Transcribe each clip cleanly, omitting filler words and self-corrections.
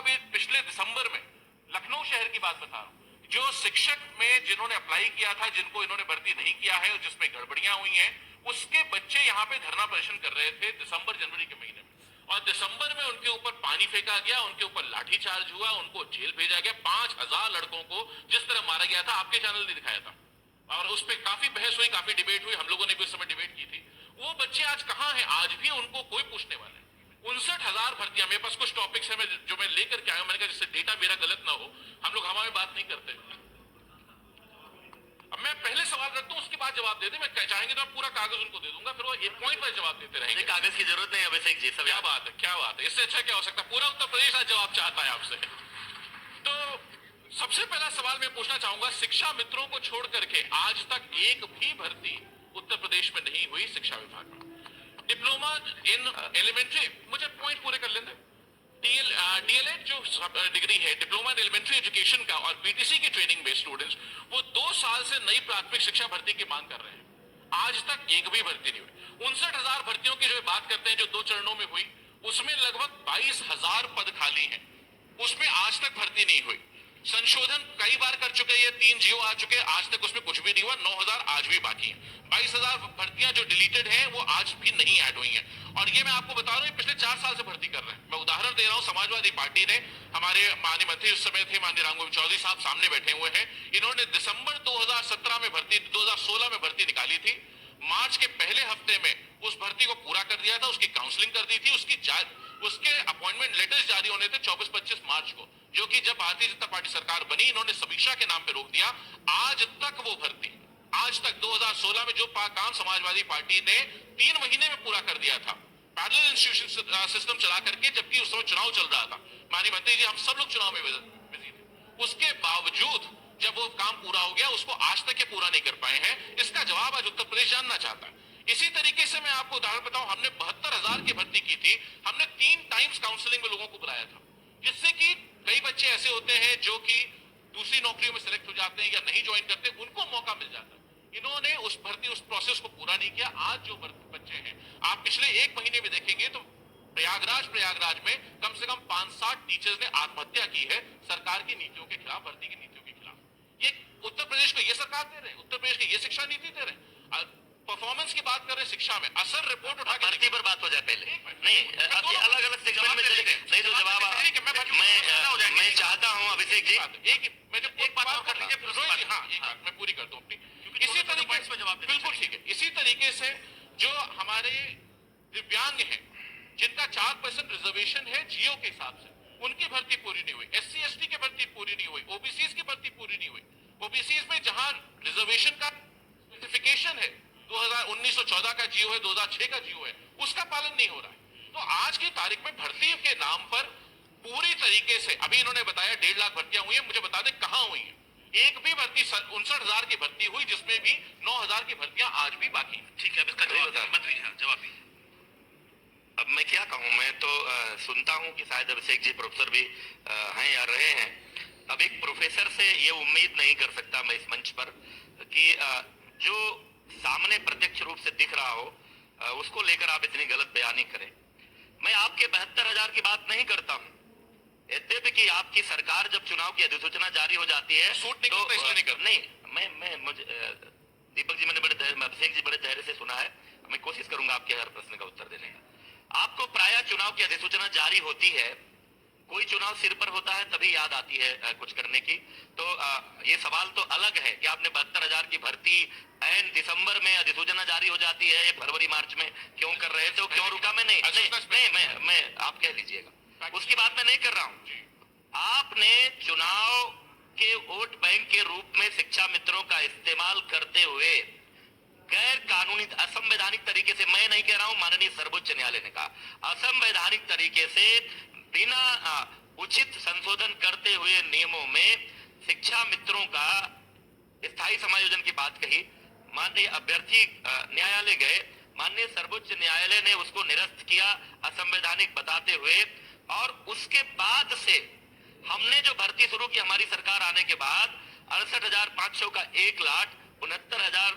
अभी पिछले दिसंबर में लखनऊ शहर की बात बता रहा हूं, जो शिक्षक में जिन्होंने अप्लाई किया था, जिनको इन्होंने भर्ती नहीं किया है और जिसमें गड़बड़ियां हुई हैं, उसके बच्चे यहां पे धरना प्रदर्शन कर रहे थे दिसंबर जनवरी के महीने में, और दिसंबर में उनके ऊपर पानी फेंका गया, उनके ऊपर लाठीचार्ज हुआ, उनको जेल भेजा गया। 5,000 लड़कों को जिस तरह मारा गया था, आपके चैनल ने दिखाया था, और उस पर काफी बहस हुई, काफी डिबेट हुई, हम लोगों ने भी उस समय डिबेट की थी। वो बच्चे आज कहां हैं? आज भी उनको कोई पूछने वाला है। 59,000 भर्तियां, मेरे पास कुछ टॉपिक्स है जो मैं लेकर के आया हूं, मैंने कहा जिससे डेटा मेरा गलत ना हो, हम लोग हवा में बात नहीं करते। अब मैं पहले सवाल रखता हूं, उसके बाद जवाब दे दे। मैं चाहेंगे तो मैं पूरा कागज उनको दे दूंगा, फिर वो एक पॉइंट वाइज जवाब देते रहेंगे। कागज की जरूरत नहीं अभिषेक जी, सब क्या बात है, क्या बात है, इससे अच्छा क्या हो सकता है? पूरा उत्तर प्रदेश आज जवाब चाहता है आपसे। तो सबसे पहला सवाल मैं पूछना चाहूंगा, शिक्षा मित्रों को छोड़ करके आज तक एक भी भर्ती उत्तर प्रदेश में नहीं हुई शिक्षा विभाग में। डिप्लोमा इन एलिमेंट्री, मुझे पॉइंट पूरे कर लेते। डीएलएड जो डिग्री है, डिप्लोमा इन एलिमेंट्री एजुकेशन का, और बीटीसी की ट्रेनिंग में स्टूडेंट्स वो 2 साल से नई प्राथमिक शिक्षा भर्ती की मांग कर रहे हैं। आज तक एक भी भर्ती नहीं हुई। 59,000 भर्तियों की जो बात करते हैं, जो 2 चरणों में हुई, उसमें लगभग 22,000 पद खाली हैं, उसमें आज तक भर्ती नहीं हुई। संशोधन कई बार कर चुके हैं, 3 जियो आ चुके हैं, आज तक उसमें कुछ भी नहीं हुआ। 9,000 आज भी बाकी है। 22,000 भर्तियां जो डिलीटेड हैं वो आज भी नहीं ऐड हुई हैं, और ये मैं आपको बता रहा हूं, पिछले 4 साल से भर्ती कर रहे हैं। मैं उदाहरण दे रहा हूं, समाजवादी पार्टी ने, हमारे माननीय मंत्री उस समय थे माननीय रामगोविंद चौधरी साहब सामने बैठे हुए हैं, इन्होंने दिसंबर 2017 में भर्ती, 2016 में भर्ती निकाली थी, मार्च के पहले हफ्ते में उस भर्ती को पूरा कर दिया था, उसकी काउंसलिंग कर दी थी, उसके अपॉइंटमेंट लेटर्स जारी होने थे 24-25 मार्च को, जो कि जब भारतीय जनता पार्टी सरकार बनी, इन्होंने समीक्षा के नाम पे रोक दिया। आज तक वो भर्ती, आज तक 2016 में जो काम समाजवादी पार्टी ने 3 महीने में पूरा कर दिया था, पैरेलल इंस्टीट्यूशन सिस्टम चला करके, जबकि उस समय चुनाव चल रहा था। माननीय मंत्री जी, हम सब लोग चुनाव में बिजी थे, उसके बावजूद जब वो काम पूरा हो गया, उसको आज तक ये पूरा नहीं कर पाए हैं। इसका जवाब आज उत्तर प्रदेश जानना चाहता है। इसी तरीके से मैं आपको उदाहरण बताऊं, हमने 72,000 की भर्ती की थी, हमने 3 टाइम्स काउंसलिंग में लोगों को बुलाया था, जिससे कि कई बच्चे ऐसे होते हैं जो कि दूसरी नौकरियों में सिलेक्ट हो जाते हैं या नहीं ज्वाइन करते, उनको मौका मिल जाता है। इन्होंने उस भर्ती, उस प्रोसेस को पूरा नहीं किया। आज जो बच्चे हैं, आप पिछले 1 महीने में देखेंगे तो प्रयागराज में कम से कम 5-7 टीचर्स ने आत्महत्या की है सरकार की नीतियों के खिलाफ, भर्ती की नीतियों के खिलाफ। ये उत्तर प्रदेश को ये सरकार दे रहे हैं, उत्तर प्रदेश की ये शिक्षा नीति दे रहे हैं। परफॉर्मेंस की बात कर रहे हैं शिक्षा में, असर रिपोर्ट उठा के भर्ती पर बात हो जाए पहले नहीं, अलग अलग सेगमेंट में चले नहीं तो जवाब मैं चाहता हूं अभिषेक जी, एक बात कर लीजिए। हाँ, एक बात मैं पूरी करता हूं अपनी, इसी तरीके से जवाब बिल्कुल ठीक है। इसी तरीके से जो हमारे दिव्यांग हैं, जिनका 4% रिजर्वेशन है जियो के हिसाब से, उनकी भर्ती पूरी नहीं हुई। SC ST की भर्ती पूरी नहीं हुई, ओबीसी की भर्ती पूरी नहीं हुई। ओबीसी में जहां रिजर्वेशन का स्पेसिफिकेशन है, 1914 का जियो है, 2006 का जियो है, उसका पालन नहीं हो रहा है। तो आज की तारीख में भर्ती के नाम पर पूरी तरीके से, अभी इन्होंने बताया 1.5 लाख भर्तियां हुई है, मुझे बता दें कहां हुई है? एक भी भर्ती 59,000 की भर्ती हुई, जिसमें भी 9,000 की भर्तियां आज भी बाकी है। ठीक है, अब इसका जवाब दीजिए। अब मैं क्या कहूं, मैं तो सुनता हूं कि शायद अभिषेक जी प्रोफेसर भी हैं या रहे हैं। अब एक प्रोफेसर से ये उम्मीद नहीं कर सकता मैं इस मंच पर कि जो सामने प्रत्यक्ष रूप से दिख रहा हो उसको लेकर आप इतनी गलत बयानी करें। मैं आपके 72,000 की बात नहीं करता हूं, यद्यपि कि आपकी सरकार जब चुनाव की अधिसूचना जारी हो जाती है तो नहीं, मुझे दीपक जी, मैंने अभिषेक जी बड़े धैर्य से सुना है, मैं कोशिश करूंगा आपके हर प्रश्न का उत्तर देने का। आपको प्रायः चुनाव की अधिसूचना जारी होती है, कोई चुनाव सिर पर होता है तभी याद आती है कुछ करने की। तो ये सवाल तो अलग है कि आपने 72,000 की भर्ती एन दिसंबर में अधिसूचना जारी हो जाती है, ये फरवरी मार्च में क्यों कर रहे थे, क्यों रुका? मैं आप कह लीजिएगा, उसकी बात मैं नहीं कर रहा हूं। आपने चुनाव के वोट बैंक के रूप में शिक्षा मित्रों का इस्तेमाल करते हुए गैर कानूनी, असंवैधानिक तरीके से, मैं नहीं कह रहा हूं, माननीय सर्वोच्च न्यायालय ने कहा असंवैधानिक तरीके से बिना उचित संशोधन करते हुए नियमों में शिक्षा मित्रों का स्थायी समायोजन की बात कही। माननीय अभ्यर्थी न्यायालय गए, माननीय सर्वोच्च न्यायालय ने उसको निरस्त किया असंवैधानिक बताते हुए, और उसके बाद से हमने जो भर्ती शुरू की हमारी सरकार आने के बाद 68,500 का 1 लाख 69,000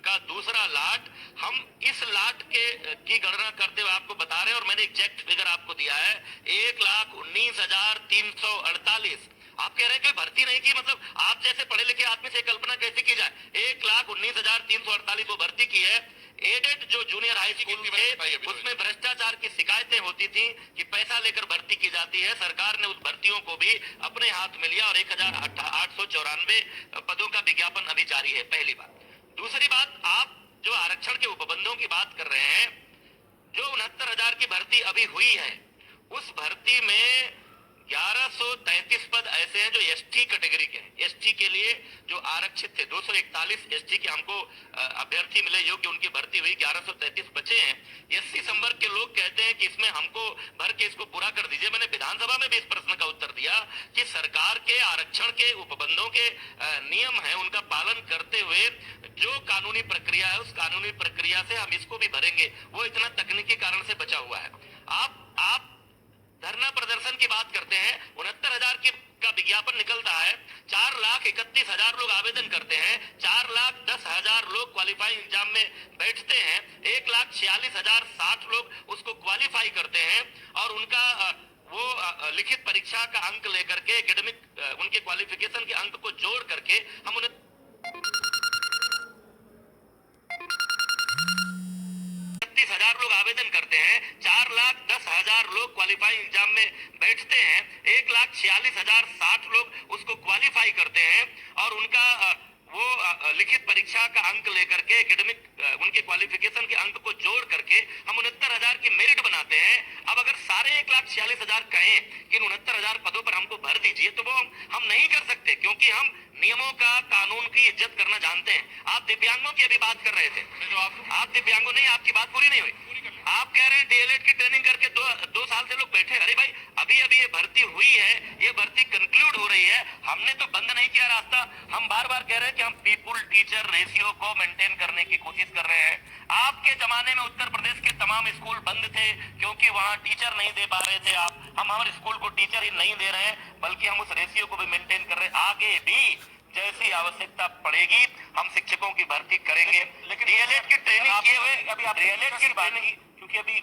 का दूसरा लाट, हम इस लाट की गणना करते हुए आपको बता रहे हैं, और मैंने एग्जैक्ट फिगर आपको दिया है 1,19,348। आप कह रहे हैं कि भर्ती नहीं की, मतलब आप जैसे पढ़े लिखे आदमी से कल्पना कैसे की जाए? 1,19,348 वो भर्ती की है। एडेड जो जूनियर हाई स्कूल थे उसमें भ्रष्टाचार की शिकायतें होती थी कि पैसा लेकर भर्ती की जाती है। सरकार ने उस भर्तियों को भी अपने हाथ में लिया और 1,894 पदों का विज्ञापन अभी जारी है। पहली बात। दूसरी बात, आप जो आरक्षण के उपबंधों की बात कर रहे हैं, जो 69,000 की भर्ती अभी हुई है, उस भर्ती में 1133 पद ऐसे हैं जो एसटी कैटेगरी के हैं। एसटी के लिए जो आरक्षित थे 241 एसटी के हमको अभ्यर्थी मिले योग्य, उनकी भर्ती हुई, 1133 बचे हैं। एससी संवर्ग के लोग कहते हैं कि इसमें हमको भर के इसको पूरा कर दीजिए। मैंने विधानसभा में भी इस प्रश्न का उत्तर दिया कि सरकार के आरक्षण के उपबंधों के नियम है, उनका पालन करते हुए जो कानूनी प्रक्रिया है उस कानूनी प्रक्रिया से हम इसको भी भरेंगे। वो इतना तकनीकी कारण से बचा हुआ है। आप धरना प्रदर्शन की बात करते हैं, 69,000 का विज्ञापन निकलता है, 4,31,000 लोग आवेदन करते हैं, 4,10,000 लोग क्वालिफाइंग एग्जाम में बैठते हैं, 1,46,060 लोग उसको क्वालिफाई करते हैं, और उनका वो लिखित परीक्षा का अंक लेकर के, एकेडमिक उनके क्वालिफिकेशन के अंक को जोड़ करके हम उन्हें 30,000 लोग आवेदन करते हैं, 4,10,000 लोग क्वालिफाइंग एग्जाम में बैठते हैं, 1,46,060 लोग उसको क्वालिफाई करते हैं, और उनका वो लिखित परीक्षा का अंक लेकर के, एकेडमिक उनके क्वालिफिकेशन के अंक को जोड़ करके हम 69,000 की मेरिट बनाते हैं। अब अगर सारे 1,46,000 कहें कि 69,000 पदों पर हमको भर दीजिए, तो वो हम नहीं कर सकते, क्योंकि हम नियमों का, कानून की इज्जत करना जानते हैं। आप दिव्यांगों की अभी बात कर रहे थे, आप दिव्यांगों नहीं, आपकी बात पूरी नहीं हुई। आप कह रहे हैं डीएलएड की ट्रेनिंग करके दो साल से लोग बैठे। अरे भाई, अभी अभी ये भर्ती हुई है, ये भर्ती कंक्लूड हो रही है, हमने तो बंद नहीं किया रास्ता। हम बार बार कह रहे हैं कि हम पीपुल टीचर रेशियो को मेंटेन करने की कोशिश कर रहे हैं। आपके जमाने में उत्तर प्रदेश के तमाम स्कूल बंद थे क्योंकि वहां टीचर नहीं दे पा रहे थे। हम हमारे स्कूल को टीचर ही नहीं दे रहे हैं, बल्कि हम उस रेशियो को भी मेंटेन कर रहे हैं। आगे भी जैसी आवश्यकता पड़ेगी हम शिक्षकों की भर्ती करेंगे। लेकिन डीएलएड की ट्रेनिंग किए हुए, अभी आप डीएलएड की ट्रेनिंग, क्योंकि अभी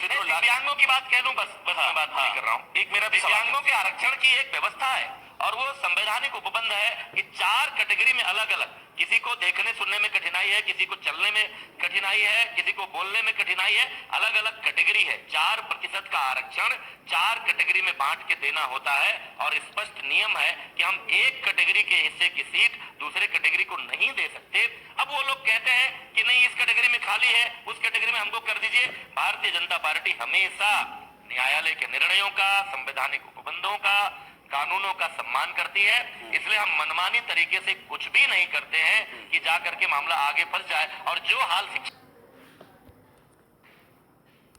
दिव्यांगों की बात कह लूं, बस मैं बात नहीं कर रहा हूँ। एक मेरा दिव्यांगों के आरक्षण की एक व्यवस्था है, और वो संवैधानिक उपबंध है कि 4 कैटेगरी में अलग अलग, किसी को देखने सुनने में कठिनाई है, किसी को चलने में कठिनाई है, किसी को बोलने में कठिनाई है, अलग अलग कैटेगरी है। 4% का आरक्षण 4 कैटेगरी में बांट के देना होता है, और स्पष्ट नियम है कि हम एक कैटेगरी के हिस्से की सीट दूसरे कैटेगरी को नहीं दे सकते। अब वो लोग कहते हैं कि नहीं, इस कैटेगरी में खाली है, उस कैटेगरी में हमको कर दीजिए। भारतीय जनता पार्टी हमेशा न्यायालय के निर्णयों का, संवैधानिक उपबंधों का, कानूनों का सम्मान करती है। इसलिए हम मनमानी तरीके से कुछ भी नहीं करते हैं कि जाकर के मामला आगे फंस जाए। और जो हाल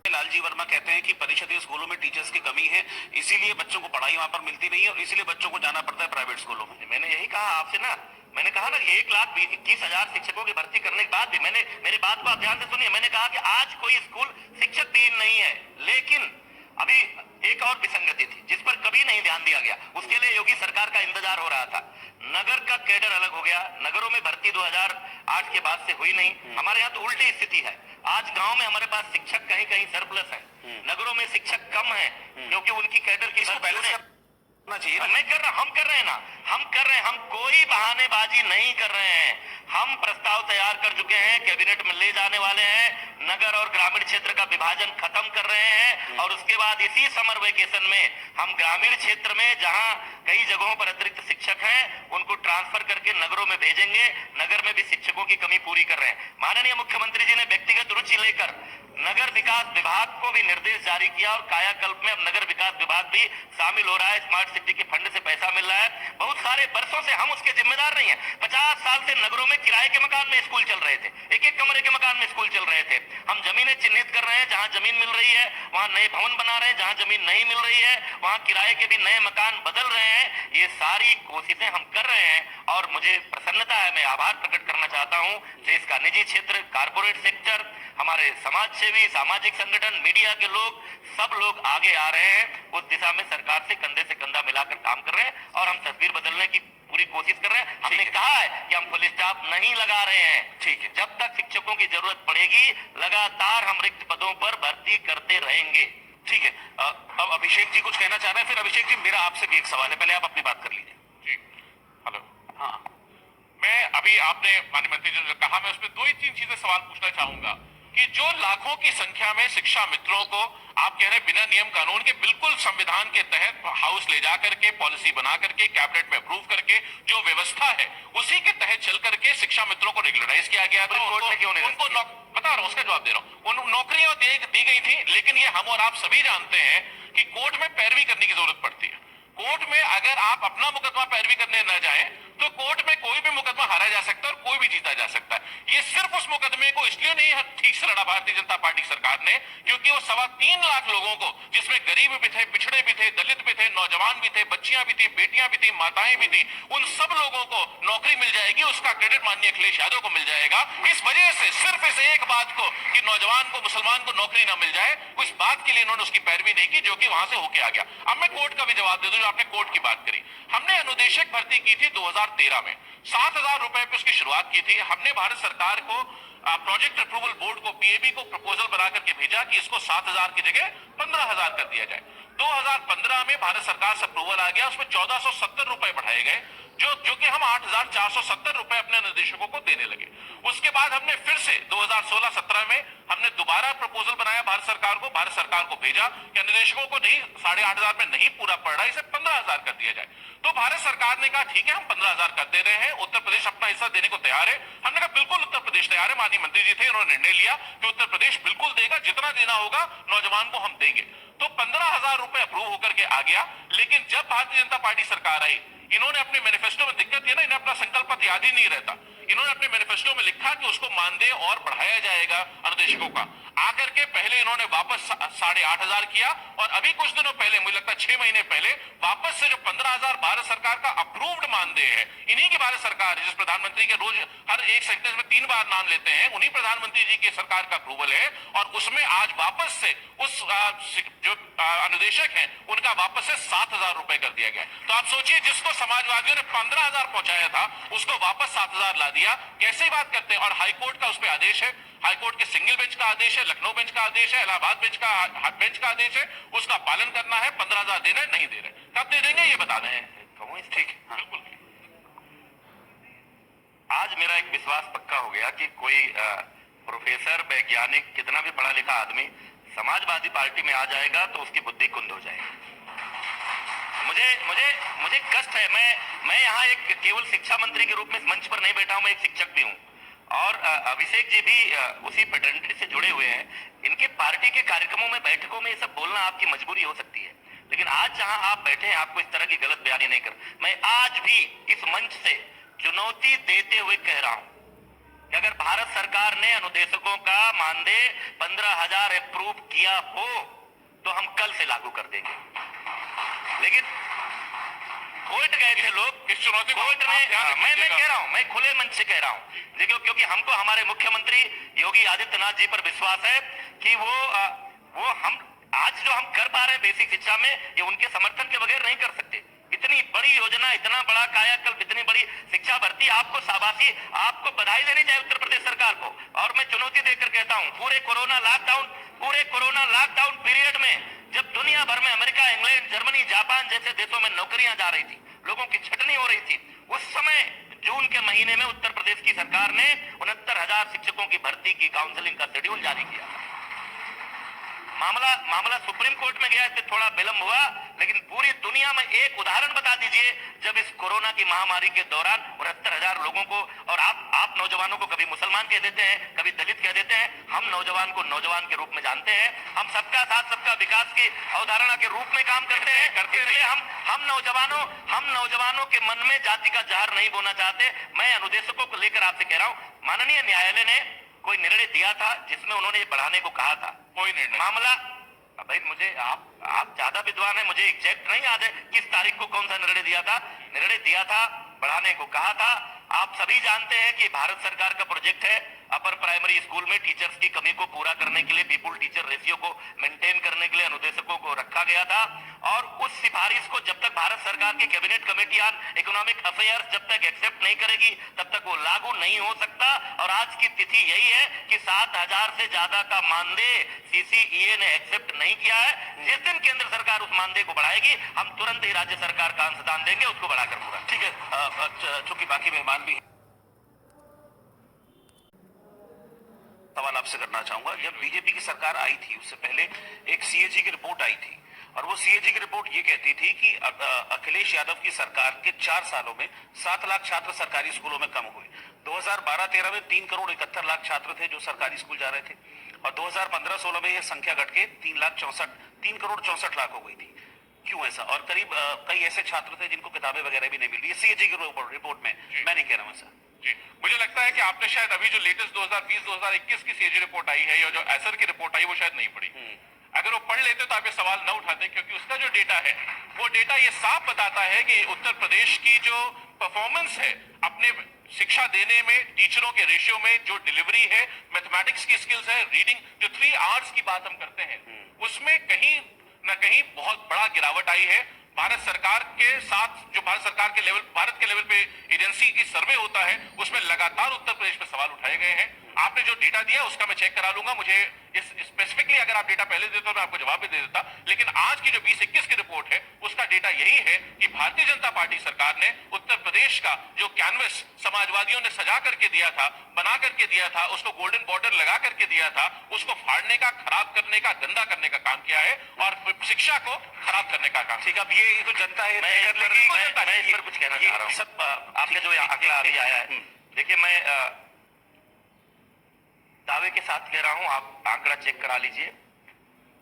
लालजी वर्मा कहते हैं कि परिषदीय स्कूलों में टीचर्स की कमी है, इसीलिए बच्चों को पढ़ाई वहां पर मिलती नहीं है, और इसीलिए बच्चों को जाना पड़ता है प्राइवेट स्कूलों में। मैंने यही कहा आपसे ना, मैंने कहा ना 1,21,000 शिक्षकों की भर्ती करने के बाद भी, मेरी बात को आप ध्यान से सुनिए, मैंने कहा कि आज कोई स्कूल शिक्षक विहीन नहीं है। लेकिन अभी एक और विसंगति थी जिस पर कभी नहीं ध्यान दिया गया, उसके लिए योगी सरकार का इंतजार हो रहा था। नगर का कैडर अलग हो गया, नगरों में भर्ती 2008 के बाद से हुई नहीं। हमारे यहाँ तो उल्टी स्थिति है। आज गांव में हमारे पास शिक्षक कहीं कहीं सरप्लस है, नगरों में शिक्षक कम है, क्योंकि उनकी कैडर की चाहिए। मैं कर रहा, हम कर रहे हैं ना, हम कर रहे हैं, हम कोई बहानेबाजी नहीं कर रहे हैं। हम प्रस्ताव तैयार कर चुके हैं, कैबिनेट में ले जाने वाले हैं, नगर और ग्रामीण क्षेत्र का विभाजन खत्म कर रहे हैं, और उसके बाद इसी समर वेकेशन में हम ग्रामीण क्षेत्र में जहां कई जगहों पर अतिरिक्त शिक्षक हैं उनको ट्रांसफर करके नगरों में भेजेंगे। नगर में भी शिक्षकों की कमी पूरी कर रहे हैं। माननीय मुख्यमंत्री जी ने व्यक्तिगत रुचि लेकर नगर विकास विभाग को भी निर्देश जारी किया, और कायाकल्प में अब नगर विकास विभाग भी शामिल हो रहा है। स्मार्ट सिटी के फंड से पैसा मिल रहा है। बहुत सारे वर्षों से हम उसके जिम्मेदार नहीं है। 50 साल से नगरों में किराए के मकान में स्कूल चल रहे थे, एक एक कमरे के मकान में स्कूल चल रहे थे। हम जमीनें चिन्हित कर रहे हैं, जहां जमीन मिल रही है वहां नए भवन बना रहे हैं, जहां जमीन नहीं मिल रही है वहां किराए के भी नए मकान बदल रहे हैं। ये सारी कोशिशें हम कर रहे हैं, और मुझे प्रसन्नता है, मैं आभार प्रकट करना चाहता हूं देश का निजी क्षेत्र, कारपोरेट सेक्टर, हमारे समाज सेवी, सामाजिक संगठन, मीडिया के लोग, सब लोग आगे आ रहे हैं। उस दिशा में सरकार से कंधे से कंधा मिलाकर काम कर रहे हैं, और हम तस्वीर बदलने की पूरी कोशिश कर रहे हैं। हमने कहा है कि हम फुल स्टाफ नहीं लगा रहे हैं। ठीक है। जब तक शिक्षकों की जरूरत पड़ेगी लगातार हम रिक्त पदों पर भर्ती करते रहेंगे। ठीक है। अब अभिषेक जी कुछ कहना चाह रहे हैं, फिर अभिषेक जी मेरा आपसे भी एक सवाल है, पहले आप अपनी बात कर लीजिए। जी हेलो। हाँ मैं अभी आपने माननीय मंत्री जी ने जो कहा, मैं उसमें दो ही तीन चीजें सवाल पूछना चाहूंगा कि जो लाखों की संख्या में शिक्षा मित्रों को आप कह रहे हैं बिना नियम कानून के बिल्कुल संविधान के तहत हाउस ले जा करके पॉलिसी बना करके कैबिनेट में अप्रूव करके जो व्यवस्था है उसी के तहत चल करके शिक्षा मित्रों को रेगुलराइज किया गया था। कोर्ट में क्यों नहीं उनको बता रहा हूं, उसका जवाब दे रहा हूं। उन नौकरियां दी गई थी, लेकिन ये हम और आप सभी जानते हैं कि कोर्ट में पैरवी करने की जरूरत पड़ती है। कोर्ट में अगर आप अपना मुकदमा पैरवी करने न जाएं तो कोर्ट में कोई भी मुकदमा हारा जा सकता है और कोई भी जीता जा सकता है। ये सिर्फ उस मुकदमे को इसलिए नहीं ठीक से लड़ा भारतीय जनता पार्टी सरकार ने क्योंकि वो 3.25 लाख लोगों को, जिसमें गरीब भी थे, पिछड़े भी थे, दलित भी थे, नौजवान भी थे, बच्चियां भी थी, बेटियां भी थी, माताएं भी थी, उन सब लोगों को नौकरी मिल जाएगी। उसका क्रेडिट माननीय अखिलेश यादव को मिल जाएगा। इस वजह से सिर्फ इस एक बात को कि नौजवान को, मुसलमान को नौकरी ना मिल जाए, उस बात के लिए इन्होंने उसकी पैरवी नहीं की, जो कि वहां से होके आ गया। अब मैं कोर्ट का भी जवाब दे दूं, जो आपने कोर्ट की बात करी। हमने अनुदेशक भर्ती की थी 2013 में, 7,000 रुपए पे उसकी शुरुआत की थी। हमने भारत सरकार को प्रोजेक्ट अप्रूवल बोर्ड को, पीएबी को प्रपोजल बना करके भेजा कि इसको 7,000 की जगह 15,000 कर दिया जाए। 2015 में भारत सरकार से अप्रूवल आ गया, उसमें 1,470 रुपए बढ़ाए गए, जो कि हम 8,470 रुपए अपने निर्देशकों को देने लगे। उसके बाद हमने फिर से 2016-17 में हमने दोबारा प्रपोजल बनाया भारत सरकार को, भारत सरकार को भेजा कि निर्देशकों को नहीं, 8,500 में नहीं पूरा पड़ रहा, इसे 15,000 कर दिया जाए। तो भारत सरकार ने कहा ठीक है, हम 15,000 कर दे रहे हैं, उत्तर प्रदेश अपना हिस्सा देने को तैयार है। हमने कहा बिल्कुल उत्तर प्रदेश तैयार है। माननीय मंत्री जी थे, उन्होंने निर्णय लिया कि उत्तर प्रदेश बिल्कुल देगा, जितना देना होगा नौजवान को हम देंगे। तो 15,000 रुपए अप्रूव होकर के आ गया। लेकिन जब भारतीय जनता पार्टी सरकार आई, इन्होंने अपने मैनिफेस्टो में, दिक्कत है ना, इन्हें अपना संकल्प पत्र याद ही नहीं रहता, इन्होंने अपने मैनिफेस्टो में लिखा कि उसको मानदेय और बढ़ाया जाएगा अनुदेशकों का। आकर के पहले इन्होंने वापस 8,500 किया और अभी कुछ दिनों पहले, मुझे लगता है 6 महीने पहले, वापस से जो 15,000 भारत सरकार का अप्रूव्ड मानदेय है, इन्हीं की भारत सरकार, जिस प्रधानमंत्री के रोज हर एक सेंटेंस में 3 बार नाम लेते हैं, उन्हीं प्रधानमंत्री जी की सरकार का अप्रूवल है। और उसमें आज वापस से उस जो अनुदेशक हैं उनका वापस से 7,000 रुपए कर दिया गया। तो आप सोचिए, जिसको समाजवादियों ने 15,000 पहुंचाया था उसको वापस 7,000 ला दिया। कैसे बात करते हैं। और हाईकोर्ट का उस पर आदेश है, हाईकोर्ट के सिंगल बेंच का आदेश है, लखनऊ बेंच का आदेश है, इलाहाबाद बेंच का आदेश है, उसका पालन करना है। 15,000 देना है, नहीं दे रहे, कब दे देंगे ये बता दें। ठीक है, हाँ। बिल्कुल। आज मेरा एक विश्वास पक्का हो गया कि कोई प्रोफेसर, वैज्ञानिक, कितना भी पढ़ा लिखा आदमी समाजवादी पार्टी में आ जाएगा तो उसकी बुद्धि कुंद हो जाएगी। मुझे मुझे मुझे कष्ट है। मैं यहाँ एक केवल शिक्षा मंत्री के रूप में इस मंच पर नहीं बैठा हूँ, मैं एक शिक्षक भी हूँ। और अभिषेक जी भी उसी फेडरेलिटी से जुड़े हुए हैं। इनके पार्टी के कार्यक्रमों में, बैठकों में ये सब बोलना आपकी मजबूरी हो सकती है, लेकिन आज जहां आप बैठे हैं आपको इस तरह की गलत बयानी नहीं कर। मैं आज भी इस मंच से चुनौती देते हुए कह रहा हूं कि अगर भारत सरकार ने अनुदेशकों का मानदेय 15,000 अप्रूव किया हो तो हम कल से लागू कर देंगे। लेकिन कोर्ट गए थे लोग, इस चुनौती को कोर्ट ने, मैं कह रहा हूं, मैं खुले मंच से कह रहा हूं, देखो, क्योंकि हमको हमारे मुख्यमंत्री योगी आदित्यनाथ जी पर विश्वास है कि वो हम आज जो हम कर पा रहे हैं बेसिक शिक्षा में, ये उनके समर्थन के बगैर नहीं कर सकते। इतनी बड़ी योजना, इतना बड़ा कायाकल्प, इतनी बड़ी शिक्षा भर्ती, आपको शाबाशी, आपको बधाई देनी चाहिए उत्तर प्रदेश सरकार को। और मैं चुनौती देकर कहता हूं, पूरे कोरोना लॉकडाउन पीरियड में जब दुनिया भर में अमेरिका, इंग्लैंड, जर्मनी, जापान जैसे देशों में नौकरियां जा रही थी, लोगों की छटनी हो रही थी, उस समय जून के महीने में उत्तर प्रदेश की सरकार ने 69,000 शिक्षकों की भर्ती की काउंसलिंग का शेड्यूल जारी किया। मामला सुप्रीम कोर्ट में गया, इससे थोड़ा विलंब हुआ, लेकिन पूरी दुनिया में एक उदाहरण बता दीजिए जब इस कोरोना की महामारी के दौरान 69,000 लोगों को, और आप नौजवानों को कभी मुसलमान कह देते हैं, कभी दलित कह देते हैं, हम नौजवान को नौजवान के रूप में जानते हैं। हम सबका साथ सबका विकास की अवधारणा के रूप में काम करते हैं। इसलिए हम नौजवानों के मन में जाति का जहर नहीं बोना चाहते। मैं अनुदेशकों को लेकर आपसे कह रहा हूं, माननीय न्यायालय ने कोई निर्णय दिया था जिसमें उन्होंने ये बढ़ाने को कहा था, कोई निर्णय मामला, भाई मुझे आप ज्यादा विद्वान है, मुझे एग्जैक्ट नहीं याद है किस तारीख को कौन सा निर्णय दिया था। निर्णय दिया था, बढ़ाने को कहा था। आप सभी जानते हैं कि भारत सरकार का प्रोजेक्ट है अपर प्राइमरी स्कूल में टीचर्स की कमी को पूरा करने के लिए पीपुल टीचर रेशियो को मेंटेन करने के लिए अनुदेशकों को रखा गया था और उस सिफारिश को जब तक भारत सरकार की cabinet committee on economic affairs जब तक एक्सेप्ट नहीं करेगी तब तक वो लागू नहीं हो सकता। और आज की तिथि यही है कि 7,000 से ज्यादा का मानदेय सीसीईए ने एक्सेप्ट नहीं किया है। जिस दिन केंद्र सरकार उस मानदेय को बढ़ाएगी हम तुरंत ही राज्य सरकार का अंशदान देंगे उसको बढ़ाकर पूरा। ठीक है, चूंकि बाकी मेहमान भी सवाल आपसे करना चाहूंगा। जब बीजेपी की सरकार आई थी उससे पहले एक सीएजी की रिपोर्ट आई थी और वो सीएजी की रिपोर्ट ये कहती थी कि अखिलेश यादव की सरकार के 4 सालों में 7 लाख छात्र सरकारी स्कूलों में कम हुए। 2012-13 में 3 करोड़ 71 लाख छात्र थे जो सरकारी स्कूल जा रहे थे और 2015-16 में यह संख्या घट के 3 करोड़ 64 लाख हो गई थी। क्यों ऐसा? और करीब कई ऐसे छात्र थे जिनको किताबें वगैरह भी नहीं मिल रही। सीएजी की रिपोर्ट में, मैं नहीं कह रहा हूं ऐसा। जी, मुझे लगता है कि आपने शायद अभी जो लेटेस्ट 2020-2021 की सीएजी रिपोर्ट आई है या जो एसर की रिपोर्ट आई वो शायद नहीं पढ़ी। अगर वो पढ़ लेते तो आप ये सवाल न उठाते, क्योंकि उसका जो डेटा है वो डेटा ये साफ बताता है कि उत्तर प्रदेश की जो परफॉर्मेंस है अपने शिक्षा देने में, टीचरों के रेशियो में, जो डिलीवरी है, मैथमेटिक्स की स्किल्स है, रीडिंग, जो 3 आवर्स की बात हम करते हैं उसमें कहीं न कहीं बहुत बड़ा गिरावट आई है। भारत सरकार के साथ जो भारत सरकार के लेवल, भारत के लेवल पे एजेंसी की सर्वे होता है उसमें लगातार उत्तर प्रदेश पे सवाल उठाए गए हैं। आपने जो डेटा दिया उसका मैं चेक करा लूंगा। मुझे इस स्पेसिफिकली अगर आप डेटा पहले देते तो मैं आपको जवाब भी दे देता, लेकिन आज की जो 2021 की रिपोर्ट है उसका डेटा यही है कि भारतीय जनता पार्टी सरकार ने उत्तर प्रदेश का जो कैनवस समाजवादियों ने सजा करके दिया था, बना करके दिया था, उसको गोल्डन बॉर्डर लगा करके दिया था, उसको फाड़ने का, खराब करने का, गंदा करने का काम किया है और शिक्षा को खराब करने का काम। ठीक, अब ये तो जनता है, मैं इस पर कुछ कहना चाह रहा हूँ। सब आपके जो आंकड़ा अभी आया है, देखिए मैं दावे के साथ कह रहा हूं, आप आंकड़ा चेक करा लीजिए।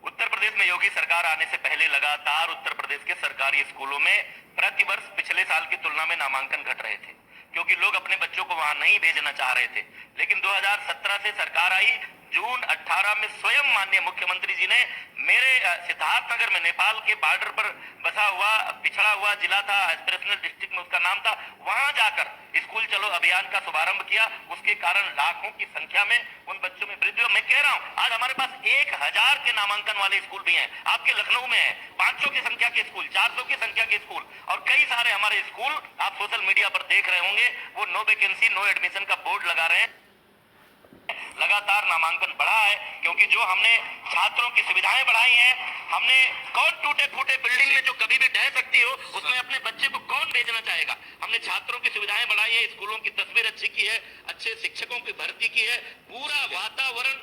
उत्तर प्रदेश में योगी सरकार आने से पहले लगातार उत्तर प्रदेश के सरकारी स्कूलों में प्रतिवर्ष पिछले साल की तुलना में नामांकन घट रहे थे क्योंकि लोग अपने बच्चों को वहां नहीं भेजना चाह रहे थे। लेकिन 2017 से सरकार आई, जून 18 में स्वयं माननीय मुख्यमंत्री जी ने मेरे सिद्धार्थनगर में नेपाल के बॉर्डर पर बसा हुआ पिछड़ा हुआ जिला था, एस्पिरेशनल डिस्ट्रिक्ट में उसका नाम था, वहां जाकर स्कूल चलो अभियान का शुभारंभ किया। उसके कारण लाखों की संख्या में उन बच्चों में वृद्धि। मैं कह रहा हूं आज हमारे पास 1000 के नामांकन वाले स्कूल भी हैं। आपके लखनऊ में है 500 की संख्या के स्कूल, 400 की संख्या के स्कूल और कई सारे हमारे स्कूल आप सोशल मीडिया पर देख रहे होंगे, वो नो वैकेंसी नो एडमिशन का बोर्ड लगा रहे हैं। लगातार नामांकन बढ़ा है क्योंकि जो हमने छात्रों की सुविधाएं बढ़ाई हैं, हमने कौन टूटे फूटे बिल्डिंग में जो कभी भी ढह सकती हो उसमें अपने बच्चे को कौन भेजना चाहेगा। हमने छात्रों की सुविधाएं बढ़ाई है, स्कूलों की तस्वीर अच्छी की है, अच्छे शिक्षकों की भर्ती की है, पूरा वातावरण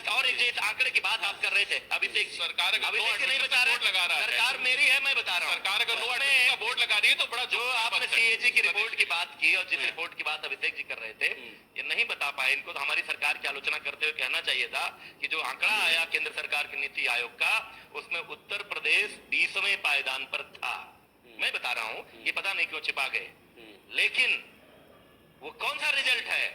और जिस आंकड़े की बात आप कर रहे थे अभिषेक, सरकार अभिषेक नहीं बता रहे, लगा रहा है, सरकार मेरी है, मैं बता रहा हूँ। सरकार अगर नो बोर्ड लगा रही है तो बड़ा जो आपने सीएजी की रिपोर्ट की बात की और जिस रिपोर्ट की बात अभिषेक जी कर रहे थे, ये नहीं बता पाए। इनको तो हमारी सरकार की आलोचना करते हुए कहना चाहिए था कि जो आंकड़ा आया केंद्र सरकार की नीति आयोग का, उसमें उत्तर प्रदेश 20वें पायदान पर था। मैं बता रहा हूं, ये पता नहीं क्यों छिपा गए, लेकिन वो कौन सा रिजल्ट है,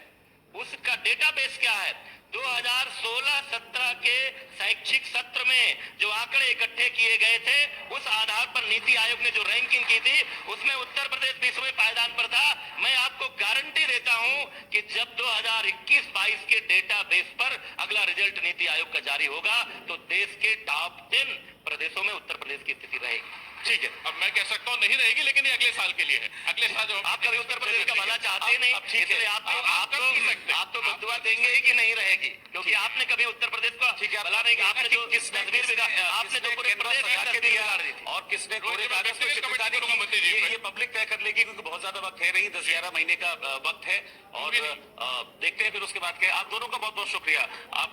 उसका डेटाबेस क्या है। 2016-17 के शैक्षिक सत्र में जो आंकड़े इकट्ठे किए गए थे, उस आधार पर नीति आयोग ने जो रैंकिंग की थी उसमें उत्तर प्रदेश 20वें पायदान पर था। मैं आपको गारंटी देता हूं कि जब 2021-22 के डेटाबेस पर अगला रिजल्ट नीति आयोग का जारी होगा तो देश के टॉप 10 प्रदेशों में उत्तर प्रदेश की स्थिति रहेगी। ठीक है, अब मैं कह सकता हूँ नहीं रहेगी, लेकिन ये अगले साल के लिए है। अगले साल जो आप कभी उत्तर प्रदेश का भला चाहते नहीं, इसलिए आप तो बदुआ देंगे ही कि नहीं रहेगी, क्योंकि आपने कभी उत्तर प्रदेश का भला नहीं किया। आपने जो आपने तो पूरे प्रदेश की तस्वीर बिगाड़ दी थी। और किसने कोरे कागज को चिपकाने की, ये पब्लिक तय कर लेगी क्योंकि बहुत ज्यादा वक्त है नहीं, 10-11 महीने का वक्त है और देखते हैं फिर उसके बाद क्या। आप दोनों का बहुत बहुत शुक्रिया। आप